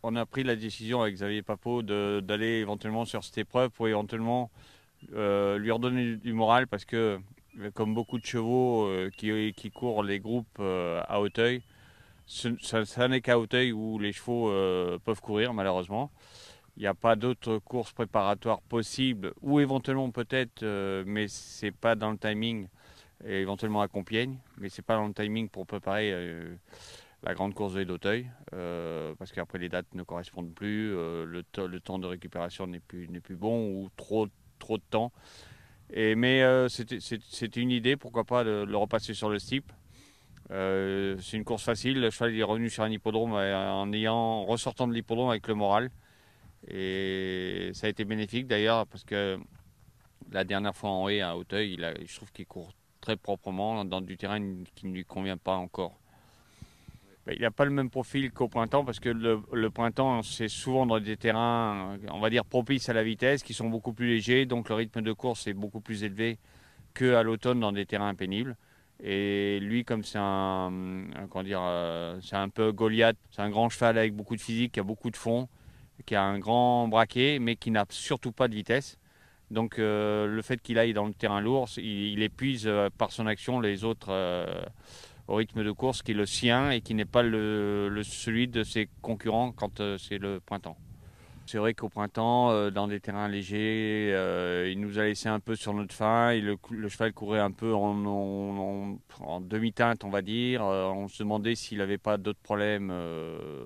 On a pris la décision avec Xavier Papeau d'aller éventuellement sur cette épreuve pour éventuellement lui redonner du moral parce que, comme beaucoup de chevaux qui courent les groupes à Auteuil, ça n'est qu'à Auteuil où les chevaux peuvent courir malheureusement. Il n'y a pas d'autres courses préparatoires possibles ou éventuellement peut-être, mais c'est pas dans le timing, et éventuellement à Compiègne, mais c'est pas dans le timing pour préparer la grande course de d'Auteuil, parce qu'après les dates ne correspondent plus, le temps de récupération n'est plus bon ou trop de temps. Mais c'était une idée, pourquoi pas de le repasser sur le steep. C'est une course facile, le cheval il est revenu sur un hippodrome en ressortant de l'hippodrome avec le moral. Et ça a été bénéfique d'ailleurs parce que la dernière fois en haie à Auteuil, je trouve qu'il court très proprement dans du terrain qui ne lui convient pas encore. Il n'a pas le même profil qu'au printemps parce que le printemps, c'est souvent dans des terrains, on va dire, propices à la vitesse, qui sont beaucoup plus légers, donc le rythme de course est beaucoup plus élevé qu'à l'automne dans des terrains pénibles. Et lui, comme comment dire, c'est un peu Goliath, c'est un grand cheval avec beaucoup de physique, qui a beaucoup de fond, qui a un grand mais qui n'a surtout pas de vitesse. Donc le fait qu'il aille dans le terrain lourd, il épuise par son action les autres au rythme de course qui est le sien et qui n'est pas celui de ses concurrents quand c'est le printemps. C'est vrai qu'au printemps, dans des terrains légers, il nous a laissé un peu sur notre faim. Et le cheval courait un peu en demi-teinte, on va dire. On se demandait s'il n'avait pas d'autres problèmes,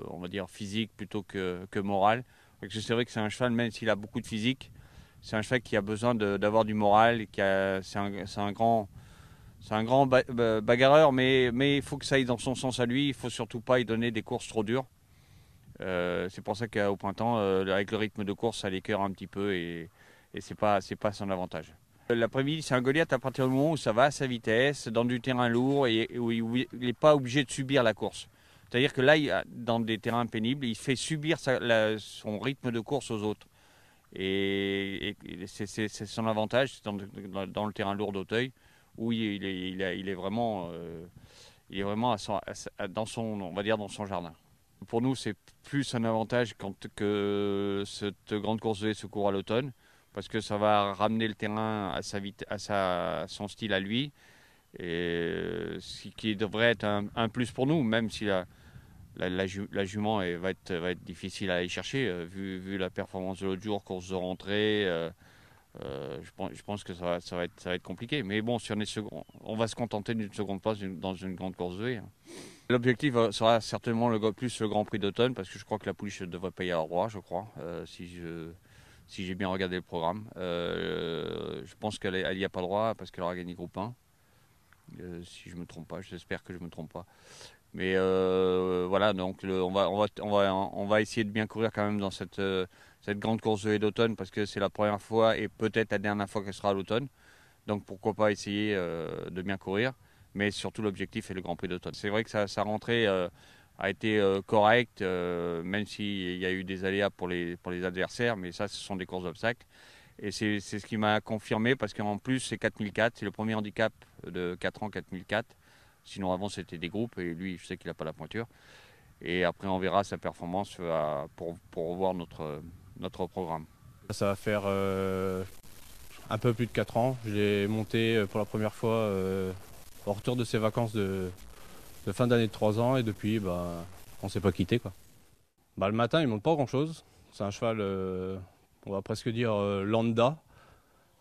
on va dire physiques plutôt que moral. Parce que c'est vrai que c'est un cheval, même s'il a beaucoup de physique, c'est un cheval qui a besoin d'avoir du moral. C'est un grand bagarreur, mais il faut que ça aille dans son sens à lui. Il ne faut surtout pas y donner des courses trop dures. C'est pour ça qu'au printemps, avec le rythme de course, ça l'écœure un petit peu et c'est pas son avantage. L'après-midi, c'est un Goliath à partir du moment où ça va à sa vitesse, dans du terrain lourd et où il n'est pas obligé de subir la course. C'est-à-dire que là, dans des terrains pénibles, il fait subir son rythme de course aux autres. Et c'est son avantage dans le terrain lourd d'Auteuil où il est vraiment, dans on va dire, dans son jardin. Pour nous, c'est plus un avantage que cette grande course de haie se court à l'automne, parce que ça va ramener le terrain à son style à lui, et ce qui devrait être un plus pour nous, même si la jument va être difficile à aller chercher, vu la performance de l'autre jour, course de rentrée. Je pense que ça va être compliqué. Mais bon, si on va se contenter d'une seconde place dans une grande course de haie. L'objectif sera certainement plus le Grand Prix d'automne, parce que je crois que la pouliche devrait payer à droit, je crois, si j'ai bien regardé le programme. Je pense qu'elle n'y a pas droit parce qu'elle aura gagné groupe 1, si je ne me trompe pas. J'espère que je ne me trompe pas. Mais voilà, donc on va essayer de bien courir quand même dans cette grande course de haie d'automne, parce que c'est la première fois et peut-être la dernière fois qu'elle sera à l'automne. Donc pourquoi pas essayer de bien courir. Mais surtout l'objectif est le Grand Prix d'automne. C'est vrai que sa rentrée a été correcte, même s'il y a eu des aléas pour les adversaires, mais ça ce sont des courses d'obstacles. Et c'est ce qui m'a confirmé, parce qu'en plus c'est 4004, c'est le premier handicap de 4 ans 4004. Sinon avant c'était des groupes et lui je sais qu'il n'a pas la pointure. Et après on verra sa performance pour revoir notre programme. Ça va faire un peu plus de 4 ans. Je l'ai monté pour la première fois au retour de ses vacances de fin d'année de 3 ans et depuis on ne s'est pas quitté quoi. Le matin il ne monte pas grand chose. C'est un cheval, on va presque dire lambda.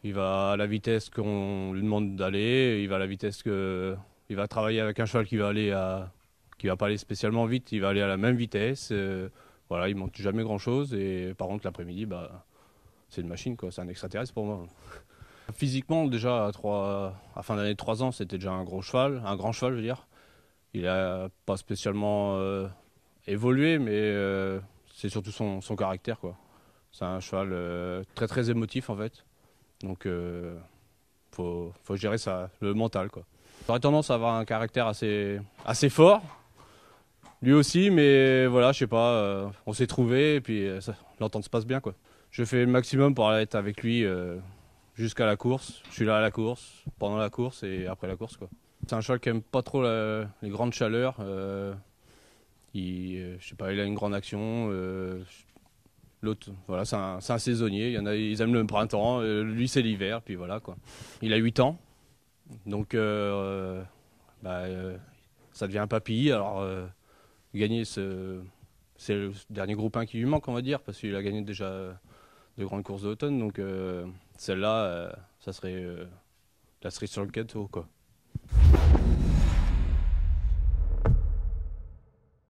Il va à la vitesse qu'on lui demande d'aller, il va à la vitesse il va travailler avec un cheval qui va pas aller spécialement vite, il va aller à la même vitesse. Voilà, il monte jamais grand chose et par contre l'après-midi c'est une machine quoi, c'est un extraterrestre pour moi. Physiquement déjà à fin d'année de 3 ans c'était déjà un grand cheval je veux dire. Il n'a pas spécialement évolué mais c'est surtout son caractère quoi. C'est un cheval très très émotif en fait. Donc faut gérer ça, le mental quoi. J'aurais tendance à avoir un caractère assez fort, lui aussi, mais voilà, je sais pas, on s'est trouvé et puis l'entente se passe bien quoi. Je fais le maximum pour être avec lui jusqu'à la course. Je suis là à la course, pendant la course et après la course quoi. C'est un cheval qui aime pas trop les grandes chaleurs. Je sais pas, il a une grande action. L'autre, voilà, c'est un saisonnier. Il y en a, ils aiment le printemps, lui c'est l'hiver, puis voilà quoi. Il a 8 ans, donc ça devient un papy. Alors gagner, c'est le dernier groupe 1 qui lui manque, on va dire, parce qu'il a gagné déjà de grandes courses d'automne. Donc celle-là, ça serait la cerise sur le gâteau, quoi.